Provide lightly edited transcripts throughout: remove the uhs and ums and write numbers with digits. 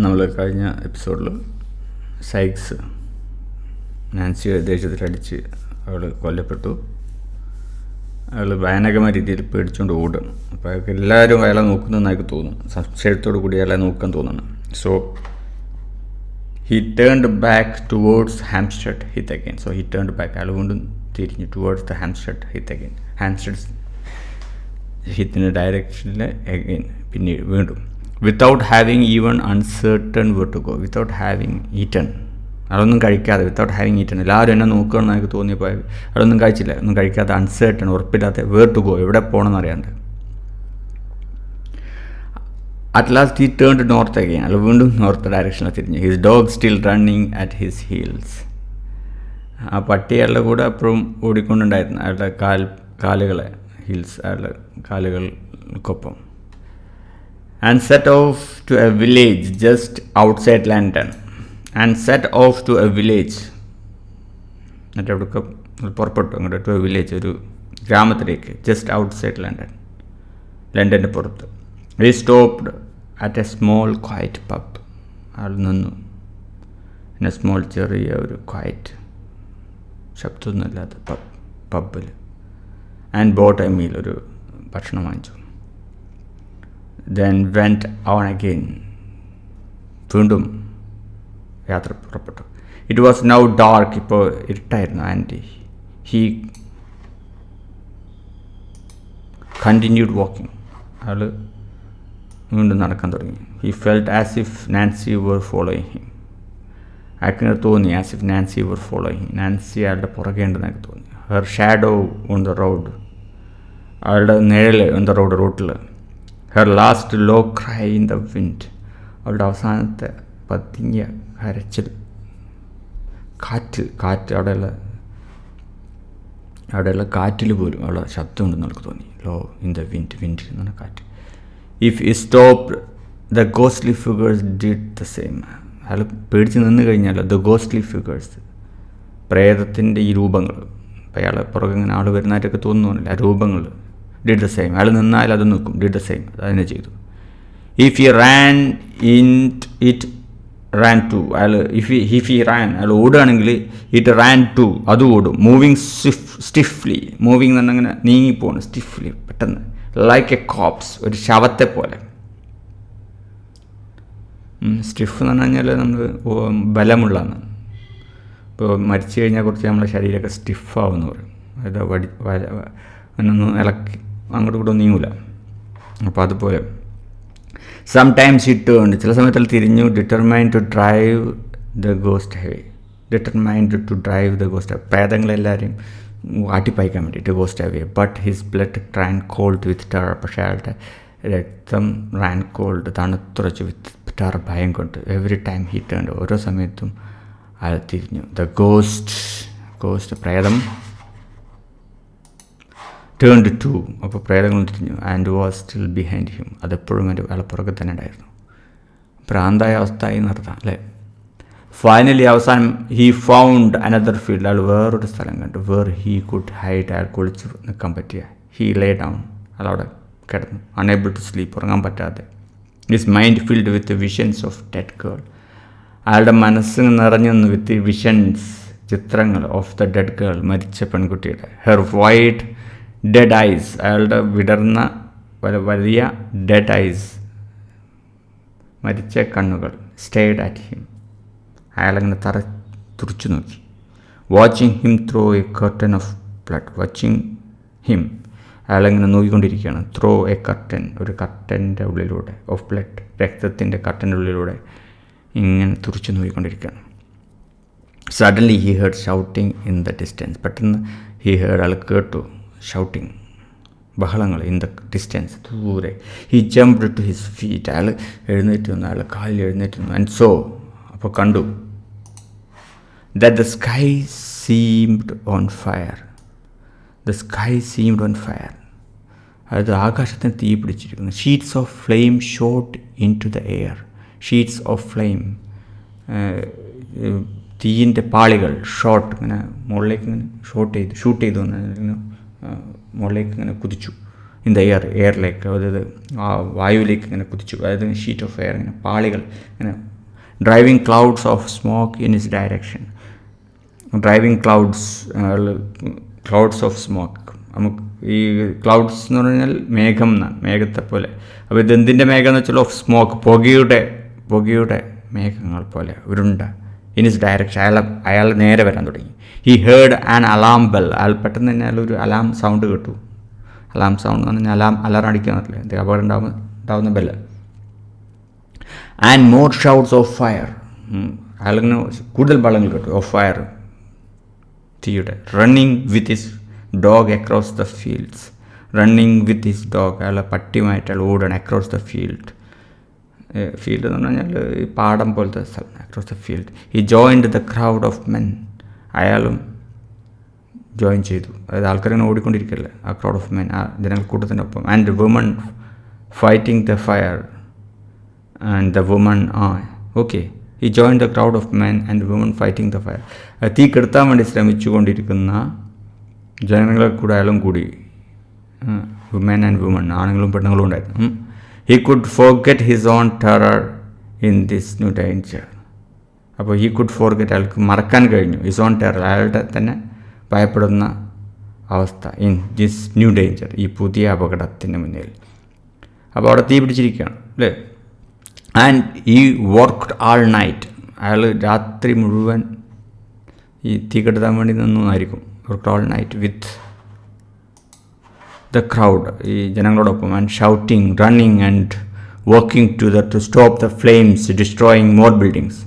നമ്മൾ കഴിഞ്ഞ എപ്പിസോഡിൽ സൈക്സ് നാൻസിയെ ദേഷ്യത്തിലടിച്ച് അവൾ കൊല്ലപ്പെട്ടു. അയാൾ ഭയാനകമായ രീതിയിൽ പേടിച്ചുകൊണ്ട് ഓടും. അപ്പോൾ അയാൾക്ക് എല്ലാവരും അയാളെ നോക്കുന്നതെന്ന് അയാൾക്ക് തോന്നുന്നു, സംശയത്തോടു കൂടി അയാളെ നോക്കാൻ തോന്നുന്നു. So he turned back towards Hampstead Heath again. So he turned back, അയാൾ വീണ്ടും തിരിഞ്ഞു towards the Hampstead Heath again. Hampstead ഹിത്തിൻ്റെ ഡയറക്ഷനിൽ അഗൈൻ, പിന്നീട് വീണ്ടും. Without having even uncertain where to go. Without having eaten, അതൊന്നും കഴിക്കാതെ, വിത്തൗട്ട് ഹാവിങ് ഈറ്റൺ, എല്ലാവരും എന്നെ നോക്കുകയാണെന്ന് എനിക്ക് തോന്നിയപ്പോൾ അതൊന്നും കഴിച്ചില്ല, ഒന്നും കഴിക്കാതെ, അൺസേർട്ടൺ, ഉറപ്പില്ലാത്ത, വേർ ടു ഗോ, എവിടെ പോകണമെന്ന് അറിയാണ്ട്. At last he turned north again, അല്ല വീണ്ടും നോർത്ത് ഡയറക്ഷനിൽ തിരിഞ്ഞു. His dog still running at his heels. ആ പട്ടി അയാളുടെ കൂടെ അപ്പുറം ഓടിക്കൊണ്ടുണ്ടായിരുന്നു, അയാളുടെ കാലുകളെ, ഹീൽസ്, അയാളുടെ കാലുകൾക്കൊപ്പം. And set off to a village just outside London. And set off to a village, എന്നിട്ട് അവിടേക്ക് പുറപ്പെട്ടു, അങ്ങോട്ട് ടു എ വില്ലേജ്, ഒരു ഗ്രാമത്തിലേക്ക്, ജസ്റ്റ് ഔട്ട്സൈഡ് ലണ്ടൻ, ലണ്ടൻ്റെ പുറത്ത്. He stopped at a small quiet pub. ആൾ നിന്നു പിന്നെ സ്മോൾ, ചെറിയ ഒരു ക്വയറ്റ്, ശബ്ദമൊന്നുമില്ലാത്ത പബ്ബിൽ. ആൻഡ് ബോട്ട് എ മീൽ, ഒരു ഭക്ഷണം വാങ്ങിച്ചു. ദെൻ വെൻറ്റ് ഓൺ അഗെയിൻ, വീണ്ടും യാത്ര പുറപ്പെട്ടു. ഇറ്റ് വാസ് നൗ ഡാർക്ക്, ഇപ്പോൾ ഇരുട്ടായിരുന്നു. ആൻഡ് ഹീ കണ്ടിന്യൂഡ് വാക്കിംഗ്, അയാൾ വീണ്ടും നടക്കാൻ തുടങ്ങി. He felt as if Nancy were following him. അയാൾക്കിങ്ങനെ തോന്നി as if Nancy were following him, Nancy അയാളുടെ പുറകെ ഉണ്ടെന്ന് എനിക്ക് തോന്നി. Her shadow on the road, അവളുടെ നിഴൽ ഓൺ ദ റോഡിൽ. Her last low cry in the wind, അവളുടെ അവസാനത്തെ പതിങ്ങിയ കരച്ചിൽ, കാറ്റ് അവിടെയുള്ള കാറ്റിൽ പോലും അവളുടെ ശബ്ദം ഉണ്ടെന്ന് എനിക്ക് തോന്നി. ലോ ഇൻ ദ വിൻഡ് എന്ന് പറഞ്ഞ കാറ്റ്. ഇഫ് ഈ stop the ghostly figures did the same. അയാൾ പേടിച്ച് നിന്ന് കഴിഞ്ഞാൽ ദ ഗോസ്റ്റ്ലി ഫിഗേഴ്സ്, പ്രേതത്തിൻ്റെ ഈ രൂപങ്ങൾ, അപ്പോൾ അയാളെ പുറകെ ഇങ്ങനെ ആൾ വരുന്നതായിട്ടൊക്കെ തോന്നുന്നില്ല, ആ രൂപങ്ങൾ, ഡിഡ് ദ സെയിം. അയാൾ നിന്നാൽ അത് നിൽക്കും, ഡിഡ് ദ സെയിം, അതിനെ ചെയ്തു. If he ran it ran too, അയാൾ ഇഫ് ഹി റാൻ, അയാൾ ഓടുകയാണെങ്കിൽ ഇറ്റ് റാൻ ടു, അത് ഓടും. മൂവിങ് സ്റ്റിഫ്ലി, മൂവിങ് എന്ന് പറഞ്ഞാൽ അങ്ങനെ നീങ്ങിപ്പോണ്, സ്റ്റിഫ്ലി, പെട്ടെന്ന്. ലൈക്ക് എ കോപ്സ്, ഒരു ശവത്തെ പോലെ. സ്റ്റിഫ് എന്ന് പറഞ്ഞു കഴിഞ്ഞാൽ നമ്മൾ ബലമുള്ളതാണ്. ഇപ്പോൾ മരിച്ചു കഴിഞ്ഞാൽ കുറച്ച് നമ്മളെ ശരീരമൊക്കെ സ്റ്റിഫാവുമെന്ന് പറയും. അതായത് അതിനൊന്നും ഇളക്കി അങ്ങോട്ട് കൂടെ നീങ്ങൂല. അപ്പോൾ അതുപോലെ സംടൈംസ് ഹി ടേൺഡ്, ചില സമയത്തിൽ തിരിഞ്ഞു. Determined to drive the ghost away. Determined to drive the ghost away, പ്രേതങ്ങളെല്ലാവരെയും ആട്ടിപ്പായിക്കാൻ വേണ്ടിയിട്ട്, ghost away. But his blood ran cold with terror. പക്ഷേ അയാളുടെ രക്തം റാൻ കോൾഡ്, തണുത്തുറച്ചു, വിത്ത് ടെറർ, ഭയം കൊണ്ട്. എവറി ടൈം ഹി ടേൺഡ്, ഓരോ സമയത്തും അയാൾ തിരിഞ്ഞു. ദ ഗോസ്റ്റ് പ്രേതം ടേൺഡ് ടു, അപ്പോൾ പ്രേതങ്ങളും തിരിഞ്ഞു. And was still behind him, അതെപ്പോഴും എൻ്റെ അയാളെ പുറകെ തന്നെ ഉണ്ടായിരുന്നു. ഭ്രാന്തായ അവസ്ഥയായി നടത്താം അല്ലേ. ഫൈനലി അവസാനം ഹി ഫൗണ്ട് അനദർ ഫീൽഡ്, അയാൾ വേറൊരു സ്ഥലം കണ്ടു. വേർ ഹീ കുഡ് ഹൈഡ്, അയാൾക്ക് ഒളിച്ച് നിൽക്കാൻ പറ്റിയ. ഹീ ലേ ഡൗൺ, അയാളവിടെ കിടന്നു. അൺഎബിൾ ടു സ്ലീപ്പ്, ഉറങ്ങാൻ പറ്റാതെ. His mind filled with visions of dead girl, അയാളുടെ മനസ്സ് നിറഞ്ഞു നിന്ന് വിത്ത് വിഷൻസ്, ചിത്രങ്ങൾ ഓഫ് ദ ഡെഡ് ഗേൾ, മരിച്ച പെൺകുട്ടിയുടെ. ഹെർ വൈറ്റ് ഡെഡ് ഐസ്, അയാളുടെ വിടർന്ന വലിയ ഡെഡ് ഐസ്, മരിച്ച കണ്ണുകൾ. സ്റ്റേഡ് അറ്റ് ഹിം, അയാളങ്ങനെ തുറച്ചു നോക്കി. Watching him through a curtain of blood. Watching him, അയാളെങ്ങനെ നോക്കിക്കൊണ്ടിരിക്കുകയാണ്. ത്രൂ എ കർട്ടൻ, ഒരു കർട്ടൻ്റെ ഉള്ളിലൂടെ, ഓഫ് ബ്ലഡ്, രക്തത്തിൻ്റെ കർട്ടൻ്റെ ഉള്ളിലൂടെ ഇങ്ങനെ തുറച്ചു നോക്കിക്കൊണ്ടിരിക്കുകയാണ്. Suddenly he heard shouting in the distance. പെട്ടെന്ന് ഹി ഹേർഡ്, അയാൾ കേട്ടു ഷൗട്ടിങ്, ബഹളങ്ങൾ ഇൻ ദ ഡിസ്റ്റൻസ്, ദൂരെ. He jumped to his feet, അയാൾ എഴുന്നേറ്റ് വന്നു, അയാൾ കാലിൽ എഴുന്നേറ്റ് വന്നു. ആൻഡ് സോ, അപ്പോൾ കണ്ടു, that the sky seemed on fire. The sky seemed on fire, അതായത് ആകാശത്തിന് തീ പിടിച്ചിരിക്കുന്നു. Sheets of flame shot into the air. Sheets of flame, തീയിൻ്റെ പാളികൾ, ഷോട്ട്, ഇങ്ങനെ മുകളിലേക്ക് ഇങ്ങനെ ഷൂട്ട് ചെയ്തു, ഇങ്ങനെ മുകളിലേക്ക് ഇങ്ങനെ കുതിച്ചു. ഇൻ ദ എയറിലേക്ക്, അതായത് വായുവിലേക്ക് ഇങ്ങനെ കുതിച്ചു, അതായത് ഷീറ്റ് ഓഫ് എയർ ഇങ്ങനെ പാളികൾ ഇങ്ങനെ driving clouds of smoke in his direction. Driving clouds of smoke. നമുക്ക് ഈ ക്ലൗഡ്സ് എന്ന് പറഞ്ഞാൽ മേഘം എന്നാണ്, മേഘത്തെ പോലെ. അപ്പോൾ ഇതെന്തിൻ്റെ മേഘം എന്ന് വെച്ചാൽ ഓഫ് സ്മോക്ക്, പുകയുടെ മേഘങ്ങൾ പോലെ ഉരുണ്ട. ഇൻ ഹിസ് ഡയറക്ഷൻ, അയാൾ നേരെ വരാൻ തുടങ്ങി. He heard an alarm bell. അയാൾ പെട്ടെന്ന് തന്നെ അയാളൊരു അലാം സൗണ്ട് കേട്ടു. അലാം സൗണ്ട് എന്ന് പറഞ്ഞാൽ അലാറം അടിക്കാറില്ലേ, എന്തെങ്കിലും അപകടം ഉണ്ടാവുന്ന bell. And more shouts of fire. അയാളിങ്ങനെ കൂടുതൽ ബലങ്ങൾ കേട്ടു, ഓഫ് ഫയർ, തീയുടെ. Running with his dog across the fields. Running with his dog, അയാളെ പട്ടിയുമായിട്ട് അയാൾ ഓടണം. അക്രോസ് ദ ഫീൽഡ് എന്ന് പറഞ്ഞാൽ ഈ പാടം പോലത്തെ സ്ഥലം. Across the field. He joined the crowd of men. അയാളും ജോയിൻ ചെയ്തു. അതായത് ആൾക്കാരിങ്ങനെ ഓടിക്കൊണ്ടിരിക്കുകയല്ലേ, ആ ക്രൗഡ് ഓഫ് മെൻ, ആ ജനങ്ങൾക്കൂട്ടത്തിൻ്റെ ഒപ്പം. And woman fighting the fire and the woman okay. He join the crowd of men and woman fighting the fire. തീ കെടുത്താൻ വേണ്ടി ശ്രമിച്ചു കൊണ്ടിരിക്കുന്ന ജനങ്ങളെ കൂടെ അയാളും കൂടി. വുമൻ ആൻഡ് വുമൺ, ആണുങ്ങളും പെണ്ണുങ്ങളും ഉണ്ടായിരുന്നു. He could forget his own terror in this new danger. അപ്പോൾ ഹി കുഡ് ഫോർഗെറ്റ്, അയാൾക്ക് മറക്കാൻ കഴിഞ്ഞു. ഹിസ് ഓൺ ടെറർ, അയാളുടെ തന്നെ ഭയപ്പെടുന്ന അവസ്ഥ. ഇൻ ദിസ് ന്യൂ ഡേഞ്ചർ, ഈ പുതിയ അപകടത്തിന് മുന്നിൽ. അപ്പോൾ അവിടെ തീ പിടിച്ചിരിക്കുകയാണ് അല്ലേ. ആൻഡ് ഈ വർക്ക്ഡ് ആൾ നൈറ്റ്. അയാൾ രാത്രി മുഴുവൻ ഈ തീ കെടുത്താൻ വേണ്ടി നിന്നായിരിക്കും. Worked all night with the crowd, ഈ ജനങ്ങളോടൊപ്പം. And shouting, running and working to stop the flames destroying more buildings.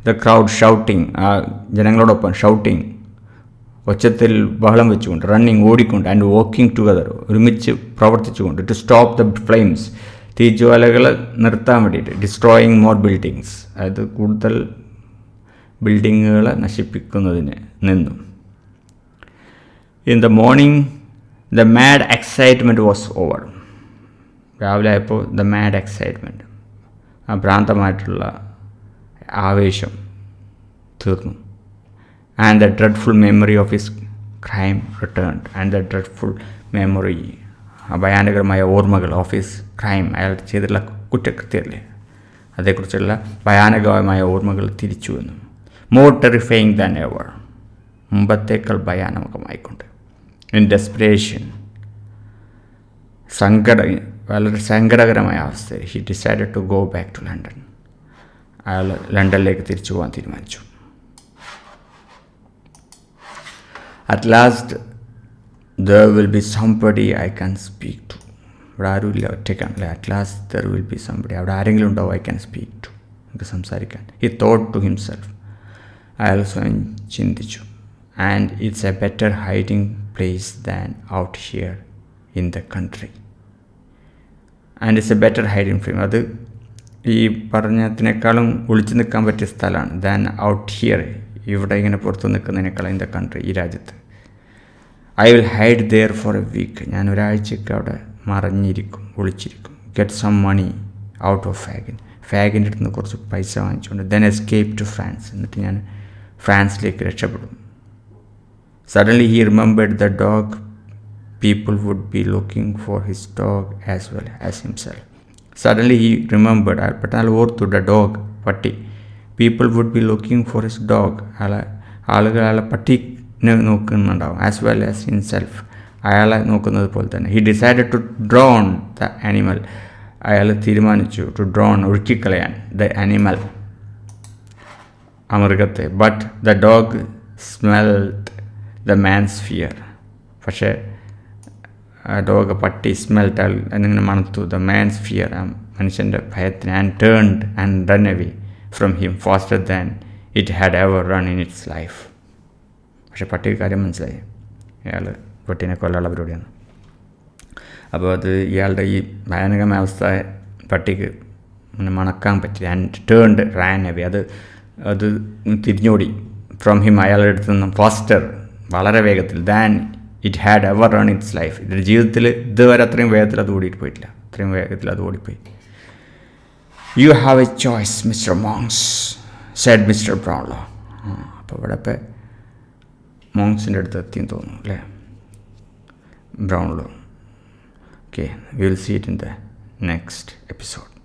The crowd shouting, ആ ജനങ്ങളോടൊപ്പം. ഷൗട്ടിങ്, ഒച്ചത്തിൽ ബഹളം വെച്ചുകൊണ്ട്. റണ്ണിങ്, ഓടിക്കൊണ്ട്. ആൻഡ് വർക്കിംഗ് ടുഗദർ, ഒരുമിച്ച് പ്രവർത്തിച്ചുകൊണ്ട്. ടു സ്റ്റോപ്പ് ദ ഫ്ലെയിംസ്, തീജ്വാലകൾ നിർത്താൻ വേണ്ടിയിട്ട്. ഡിസ്ട്രോയിങ് മോർ ബിൽഡിങ്സ്, അതായത് കൂടുതൽ ബിൽഡിങ്ങുകളെ നശിപ്പിക്കുന്നതിന് നിന്നു. In the morning the mad excitement was over. രാവിലെ ആയപ്പോൾ ദ മാഡ് എക്സൈറ്റ്മെൻറ്റ്, ആ ഭ്രാന്തമായിട്ടുള്ള ആവേശം തീർന്നു. And the dreadful memory of his crime returned. And the dreadful memory, ആ ഭയാനകരമായ ഓർമ്മകൾ. ഓഫ് ഹിസ് ക്രൈം, അയാൾ ചെയ്തിട്ടുള്ള കുറ്റകൃത്യല്ലേ, അതേക്കുറിച്ചുള്ള ഭയാനകമായ ഓർമ്മകൾ തിരിച്ചു വന്നു. മോർ ടെറിഫയിങ് ദാൻ എവർ, മുമ്പത്തേക്കാൾ ഭയാനകമായിക്കൊണ്ട്. ഇൻ ഡെസ്പിറേഷൻ, വളരെ സങ്കടകരമായ അവസ്ഥയിൽ. He decided to go back to London. അയാൾ ലണ്ടനിലേക്ക് തിരിച്ചു പോകാൻ തീരുമാനിച്ചു. At last there will be somebody I can speak to. ഇവിടെ ആരുമില്ല, ഒറ്റയ്ക്കാണ് അല്ലേ. At last there will be somebody, അവിടെ ആരെങ്കിലും ഉണ്ടാവും ഐ ക്യാൻ സ്പീക്ക് ടു, എനിക്ക് സംസാരിക്കാൻ. ഹി തോട്ട് ടു ഹിംസെൽഫ്, അയാൾ സ്വയം ചിന്തിച്ചു. And it's A better hiding place than out here in the country. And it's A better hiding place, അത് ഈ പറഞ്ഞതിനേക്കാളും ഒളിച്ചു നിൽക്കാൻ പറ്റിയ സ്ഥലമാണ്. ദാൻ ഔട്ട് ഹിയർ, ഇവിടെ ഇങ്ങനെ പുറത്ത് നിൽക്കുന്നതിനേക്കാളും ഇൻ ദ കൺട്രി, ഈ രാജ്യത്ത്. I will hide there for a week, ഞാൻ ഒരാഴ്ചയ്ക്ക് അവിടെ മറഞ്ഞിരിക്കും, ഒളിച്ചിരിക്കും. Get some money out of ഫാഗിൻ്റെ അടുത്ത് നിന്ന് കുറച്ച് പൈസ വാങ്ങിച്ചുകൊണ്ട്. ദെൻ എസ്കേപ്പ് ടു ഫ്രാൻസ്, എന്നിട്ട് ഞാൻ ഫ്രാൻസിലേക്ക് രക്ഷപ്പെടും. Suddenly he remembered the dog. People would be looking for his dog as well as himself. Suddenly he remembered, പെട്ടെന്ന് ഓർത്തു, ദ ഡോഗ്, പട്ടി. People would be looking for his dog, ആളുകൾ അയാളെ പട്ടിനെ നോക്കുന്നുണ്ടാവും. ആസ് വെൽ ആസ് ഹിംസെൽഫ്, അയാളെ നോക്കുന്നത് പോലെ തന്നെ. He decided to drown the animal, അയാൾ തീരുമാനിച്ചു. ടു ഡ്രോൺ, ഒഴുക്കിക്കളയാൻ. ദ ആനിമൽ, ആ മൃഗത്തെ. But the dog smelled the man's fear, പക്ഷേ ഡോഗ്, പട്ടി, സ്മെൽറ്റ്, എന്നിങ്ങനെ മണത്തു. ദ മാൻസ് ഫിയർ, ആ മനുഷ്യൻ്റെ ഭയത്തിന്. And turned and run away from him faster than it had ever run in its life. പക്ഷെ പട്ടിക്ക് കാര്യം മനസ്സിലായി, ഇയാൾ പട്ടീനെ കൊല്ലാനുള്ള പരിപാടിയാണ്. അപ്പോൾ അത് ഇയാളുടെ ഈ ഭയാനകമായ അവസ്ഥ പട്ടിക്ക് മണക്കാൻ പറ്റില്ല. ആൻഡ് ടേൺഡ് റാൻ അവേ, അത് തിരിഞ്ഞോടി. ഫ്രം ഹിം, അയാളുടെ അടുത്ത് നിന്നും. ഫാസ്റ്റർ, വളരെ വേഗത്തിൽ. Than it had ever run it's life, ഇതിൻ്റെ ജീവിതത്തിൽ ഇതുവരെ അത്രയും വേഗത്തിൽ അത് ഓടിയിട്ട് പോയിട്ടില്ല, അത്രയും വേഗത്തിൽ അത് ഓടിപ്പോയി. You have a choice mister Monks, said mister Brownlow. അപ്പോൾ ഇവിടെ ഇപ്പോൾ മോങ്സിൻ്റെ അടുത്ത് എത്തിയെന്ന് തോന്നുന്നു അല്ലേ, ബ്രൗൺലോ. Okay, we will see it in the next episode.